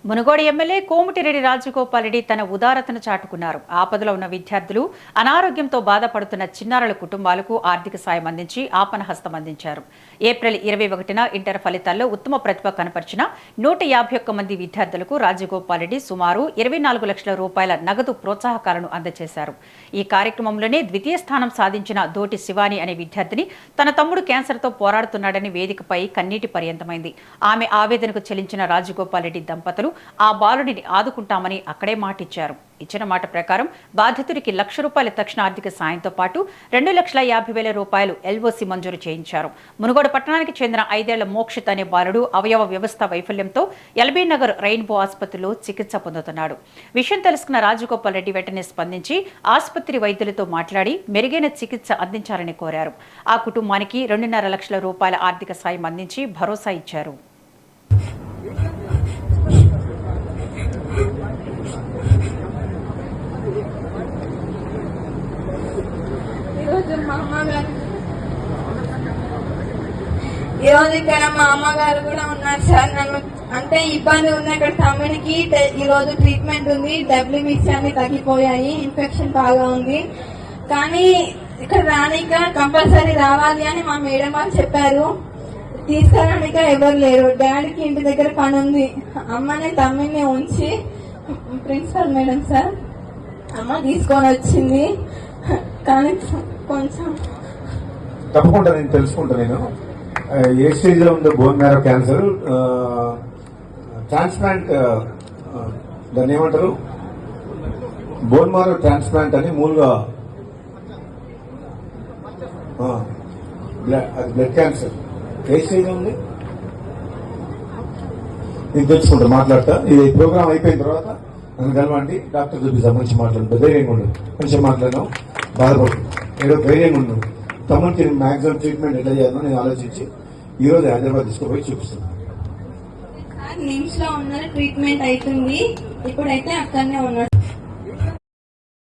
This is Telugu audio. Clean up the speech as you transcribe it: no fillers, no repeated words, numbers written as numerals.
మునుగోడు ఎమ్మెల్యే కోమటిరెడ్డి రాజగోపాల్ రెడ్డి తన ఉదారతను చాటుకున్నారు. ఆపదలో ఉన్న విద్యార్థులు, అనారోగ్యంతో బాధపడుతున్న చిన్నారుల కుటుంబాలకు ఆర్థిక సాయం అందించి ఆపనహస్తం అందించారు. ఏప్రిల్ 21న ఇంటర్ ఫలితాల్లో ఉత్తమ ప్రతిభ కనపరిచిన 151 మంది విద్యార్థులకు రాజగోపాల్ రెడ్డి సుమారు 24 లక్షల రూపాయల నగదు ప్రోత్సాహకాలను అందజేశారు. ఈ కార్యక్రమంలోనే ద్వితీయ స్థానం సాధించిన దోటి శివాని అనే విద్యార్థిని తన తమ్ముడు క్యాన్సర్తో పోరాడుతున్నాడని వేదికపై కన్నీటి పర్యంతమైంది. ఆమె ఆవేదనకు చెల్లించిన రాజగోపాల్ రెడ్డి దంపతులు ఆ బాలుడిని ఆదుకుంటామని అక్కడే మాటిచ్చారు. ఇచ్చిన మాట ప్రకారం బాధితుడికి ₹1,00,000 తక్షణ ఆర్థిక సాయంతో పాటు 2,50,000 రూపాయలు ఎల్ఓసి మంజూరు చేయించారు. మునుగోడు పట్టణానికి చెందిన 5 ఏళ్ల మోక్షిత్ అనే బాలుడు అవయవ వ్యవస్థ వైఫల్యంతో ఎల్బీ నగర్ రెయిన్బో ఆసుపత్రిలో చికిత్స పొందుతున్నాడు. విషయం తెలుసుకున్న రాజగోపాల్ రెడ్డి వెంటనే స్పందించి ఆసుపత్రి వైద్యులతో మాట్లాడి మెరుగైన చికిత్స అందించాలని కోరారు. ఆ కుటుంబానికి 2.5 లక్షల రూపాయల ఆర్థిక సాయం అందించి భరోసా ఇచ్చారు. ఈరోజు ఇక్కడ మా అమ్మగారు కూడా ఉన్నారు సార్. నన్ను అంటే ఇబ్బంది ఉంది. ఇక్కడ తమ్మునికి ఈరోజు ట్రీట్మెంట్ ఉంది. డబ్ల్యూబీసీ అన్ని తగ్గిపోయాయి. ఇన్ఫెక్షన్ బాగా ఉంది. కానీ ఇక్కడ రానిక కంపల్సరీ రావాలి అని మా మేడం వాళ్ళు చెప్పారు. తీసుకురానిక ఎవరు లేరు. డాడీకి ఇంటి దగ్గర పని ఉంది. అమ్మని తమ్ముని ఉంచి ప్రిన్సిపల్ మేడం సార్ అమ్మ తీసుకొని వచ్చింది. కానీ కొంచెం తప్పకుండా నేను తెలుసుకుంటా. నేను ఏ స్టేజ్ లో ఉందో బోన్ మ్యారో క్యాన్సర్ ట్రాన్స్ప్లాంట్, దాన్ని ఏమంటారు, బోన్ మ్యారో ట్రాన్స్ప్లాంట్ అని మూలుగా అది బ్లడ్ క్యాన్సర్ ఏ స్టేజ్ ఉంది నేను తెలుసుకుంటా, మాట్లాడతా. ఇది ప్రోగ్రామ్ అయిపోయిన తర్వాత నన్ను కలవండి, డాక్టర్ చూపిస్తా. మంచి మాట్లాడు, ధైర్యంగా ఉండు. కొంచెం మాట్లాడడం బాధపడు, ఏదో ధైర్యంగా ఉండు. తమ్ముడికి మ్యాక్సిమం ట్రీట్మెంట్ ఎట్లా చేయాలో నేను ఆలోచించి ఈ రోజు హైదరాబాద్ తీసుకుపోయి చూపిస్తున్నాను. నిమ్స్ లో ఉన్న ట్రీట్మెంట్ అవుతుంది. ఇప్పుడైతే అక్కడనే ఉన్నాడు.